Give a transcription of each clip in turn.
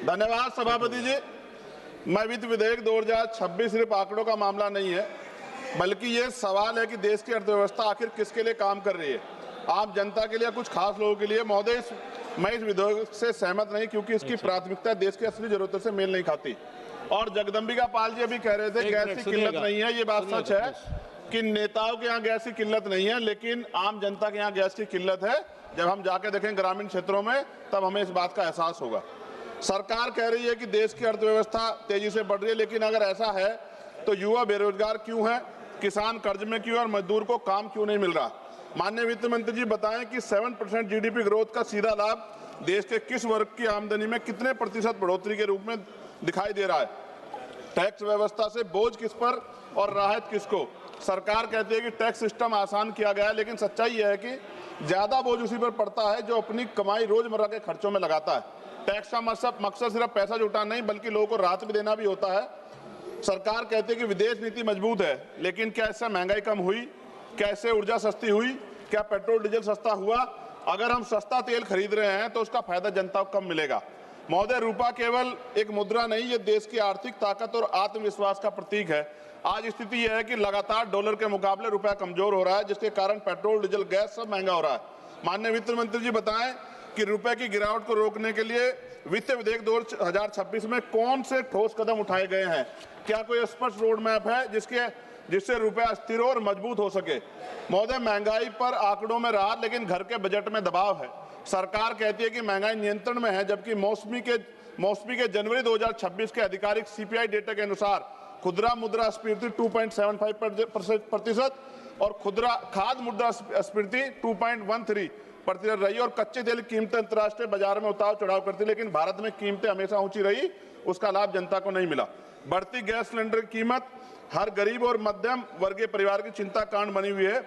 धन्यवाद सभापति जी। मैं वित्त विधेयक 2026 सिर्फ आंकड़ों का मामला नहीं है, बल्कि ये सवाल है कि देश की अर्थव्यवस्था आखिर किसके लिए काम कर रही है, आम जनता के लिए, कुछ खास लोगों के लिए। महोदय, मैं इस विधेयक से सहमत नहीं, क्योंकि इसकी प्राथमिकता देश की असली जरूरतों से मेल नहीं खाती। और जगदम्बिका पाल जी अभी कह रहे थे गैस की किल्लत नहीं है। ये बात सच है कि नेताओं के यहाँ गैस की किल्लत नहीं है, लेकिन आम जनता के यहाँ गैस की किल्लत है। जब हम जाके देखें ग्रामीण क्षेत्रों में, तब हमें इस बात का एहसास होगा। सरकार कह रही है कि देश की अर्थव्यवस्था तेजी से बढ़ रही है, लेकिन अगर ऐसा है तो युवा बेरोजगार क्यों है, किसान कर्ज में क्यों और मजदूर को काम क्यों नहीं मिल रहा। माननीय वित्त मंत्री जी बताएं कि 7% जीडीपी ग्रोथ का सीधा लाभ देश के किस वर्ग की आमदनी में कितने प्रतिशत बढ़ोतरी के रूप में दिखाई दे रहा है। टैक्स व्यवस्था से बोझ किस पर और राहत किसको। सरकार कहती है कि टैक्स सिस्टम आसान किया गया है, लेकिन सच्चाई यह है कि ज्यादा बोझ उसी पर पड़ता है जो अपनी कमाई रोजमर्रा के खर्चों में लगाता है। टैक्स का मकसद सिर्फ पैसा जुटाना नहीं, बल्कि लोगों को राहत भी देना भी होता है। सरकार कहती है कि विदेश नीति मजबूत है, लेकिन क्या इससे महंगाई कम हुई, क्या इससे ऊर्जा सस्ती हुई, क्या पेट्रोल डीजल सस्ता हुआ। अगर हम सस्ता तेल खरीद रहे हैं तो उसका फायदा जनता को कम मिलेगा। महोदय, रूपा केवल एक मुद्रा नहीं, ये देश की आर्थिक ताकत और आत्मविश्वास का प्रतीक है। आज स्थिति यह है कि लगातार डॉलर के मुकाबले रुपया कमजोर हो रहा है, जिसके कारण पेट्रोल डीजल गैस सब महंगा हो रहा है। माननीय वित्त मंत्री जी बताएं कि रुपए की गिरावट को रोकने के लिए वित्त विधेयक 2026 में कौन से ठोस कदम उठाए गए हैं। क्या कोई स्पष्ट रोड मैप है जिससे रुपया स्थिर और मजबूत हो सके। महोदय, महंगाई पर आंकड़ों में राहत, लेकिन घर के बजट में दबाव है। सरकार कहती है कि महंगाई नियंत्रण में है, जबकि मौसमी के जनवरी 2026 के आधिकारिक सीपीआई डेटा के अनुसार खुदरा मुद्रास्फीति 2.75% और खाद्य मुद्रास्फीति 2.13% रही। और कच्चे तेल की कीमतें अंतर्राष्ट्रीय बाजार में उतार चढ़ाव करती, लेकिन भारत में कीमतें हमेशा ऊंची रही, उसका लाभ जनता को नहीं मिला। बढ़ती गैस सिलेंडर की कीमत हर गरीब और मध्यम वर्गीय परिवार की चिंता कारण बनी हुई है।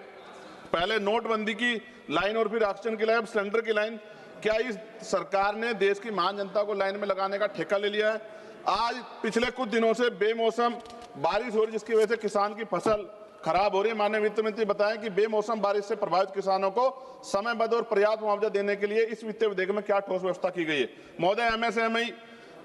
पहले नोटबंदी की लाइन और फिर ऑक्सीजन की लाइन, सिलेंडर की लाइन। क्या इस सरकार ने देश की महान जनता को लाइन में लगाने का ठेका ले लिया है। आज पिछले कुछ दिनों से बेमौसम बारिश हो रही, जिसकी वजह से किसान की फसल खराब हो रही है। माननीय वित्त मंत्री बताएं कि बेमौसम बारिश से प्रभावित किसानों को समयबद्ध और पर्याप्त मुआवजा देने के लिए इस वित्त विधेयक में क्या ठोस व्यवस्था की गई है। महोदय, एमएसएमई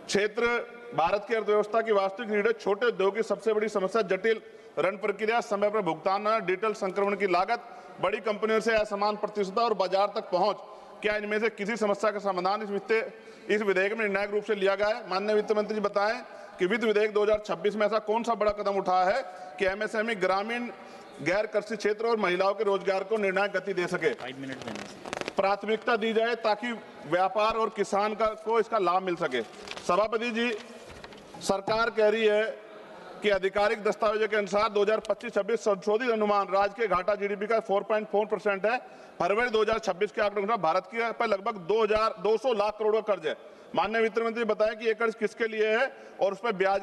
क्षेत्र भारत की अर्थव्यवस्था की वास्तविक रीढ़ है। छोटे उद्योग की सबसे बड़ी समस्या जटिल ऋण प्रक्रिया, समय पर भुगतान, डिजिटल संक्रमण की लागत, बड़ी कंपनियों से असमान प्रतिस्पर्धा और बाजार तक पहुंच। क्या इनमें से किसी समस्या का समाधान इस विधेयक में निर्णायक रूप से लिया गया है। माननीय वित्त मंत्री जी बताएं कि वित्त विधेयक 2026 में ऐसा कौन सा बड़ा कदम उठाया है कि एमएसएमई, ग्रामीण, गैर कृषि क्षेत्र और महिलाओं के रोजगार को निर्णायक गति दे सके। 5 मिनट प्राथमिकता दी जाए ताकि व्यापार और किसान को इसका लाभ मिल सके। सभापति जी, सरकार कह रही है कि आधिकारिक दस्तावेजों के अनुसार 2025-26 संशोधित अनुमान राज्य के घाटा जीडीपी का 4.4% है। फरवरी 2026 के आंकड़ों के अनुसार भारत की पर लगभग 200 लाख करोड़ का कर्ज है। माननीय वित्त मंत्री बताएं कि ये कर्ज किसके लिए है और उस पर ब्याज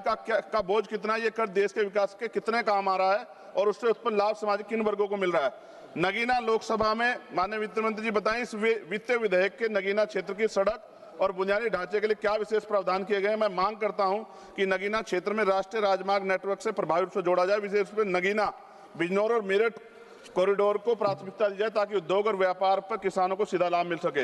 का बोझ कितना है। ये कर्ज देश के विकास के कितने काम आ रहा है और उससे उत्पन्न लाभ समाज किन वर्गों को मिल रहा है। नगीना लोकसभा में माननीय वित्त मंत्री जी बताएं इस वित्त विधेयक के नगीना क्षेत्र की सड़क और बुनियादी ढांचे के लिए क्या विशेष प्रावधान किए गए हैं। मैं मांग करता हूं कि नगीना क्षेत्र में राष्ट्रीय राजमार्ग नेटवर्क से प्रभावी रूप से जोड़ा जाए। विशेष रूप से नगीना, बिजनौर और मेरठ कॉरिडोर को प्राथमिकता दी जाए ताकि उद्योग और व्यापार पर किसानों को सीधा लाभ मिल सके।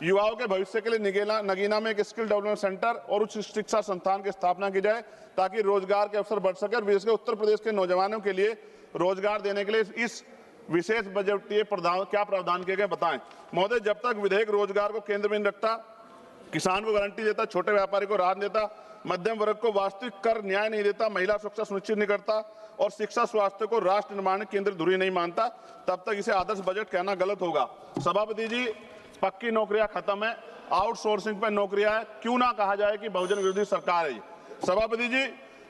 युवाओं के भविष्य के लिए नगीना में एक स्किल डेवलपमेंट सेंटर और उच्च शिक्षा संस्थान की स्थापना की जाए ताकि रोजगार के अवसर बढ़ सके। और विशेषकर उत्तर प्रदेश के नौजवानों के लिए रोजगार देने के लिए इस विशेष बजटीय क्या प्रावधान किए गए बताएं। महोदय, जब तक विधेयक रोजगार को केंद्र में रखता, किसान को गारंटी देता, छोटे व्यापारी को राहत देता, मध्यम वर्ग को वास्तविक कर न्याय नहीं देता, महिला सुरक्षा सुनिश्चित नहीं करता और शिक्षा स्वास्थ्य को राष्ट्र निर्माण केंद्र धुरी नहीं मानता, तब तक इसे आदर्श बजट कहना गलत होगा। सभापति जी, पक्की नौकरियां खत्म है, आउटसोर्सिंग पर नौकरियां है। क्यों ना कहा जाए कि बहुजन विरोधी सरकार है। सभापति जी,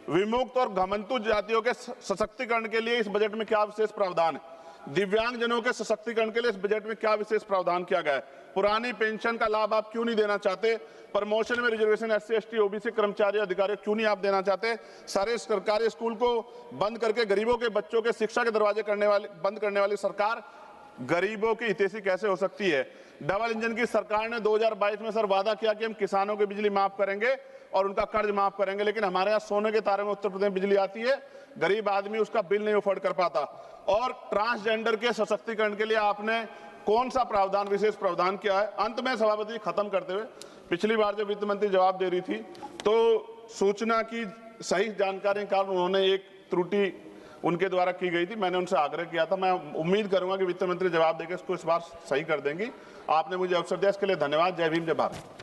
विमुक्त और घमंतु जातियों के सशक्तिकरण के लिए इस बजट में क्या विशेष प्रावधान है। दिव्यांगजनों के सशक्तिकरण के लिए इस बजट में क्या विशेष प्रावधान किया गया है। पुरानी पेंशन का लाभ आप क्यों नहीं देना चाहते। प्रमोशन में रिजर्वेशन SC ST OBC कर्मचारी अधिकारी क्यों नहीं आप देना चाहते। सारे सरकारी स्कूल को बंद करके गरीबों के बच्चों के शिक्षा के दरवाजे बंद करने वाली सरकार गरीबों की हितैषी कैसे हो सकती है। डबल इंजन की सरकार ने 2022 में सर वादा किया कि हम किसानों की बिजली माफ करेंगे और उनका कर्ज माफ करेंगे, लेकिन हमारे यहाँ सोने के तारे में उत्तर प्रदेश में बिजली आती है, गरीब आदमी उसका बिल नहीं अफोर्ड कर पाता। और ट्रांसजेंडर के सशक्तिकरण के लिए आपने कौन सा प्रावधान, विशेष प्रावधान किया है। अंत में सभापति खत्म करते हुए, पिछली बार जब वित्त मंत्री जवाब दे रही थी तो सूचना की सही जानकारी के कारण उन्होंने एक त्रुटि उनके द्वारा की गई थी। मैंने उनसे आग्रह किया था। मैं उम्मीद करूंगा कि वित्त मंत्री जवाब देकर इसको इस बार सही कर देंगी। आपने मुझे अवसर दिया, इसके लिए धन्यवाद। जय भीम, जय भारत।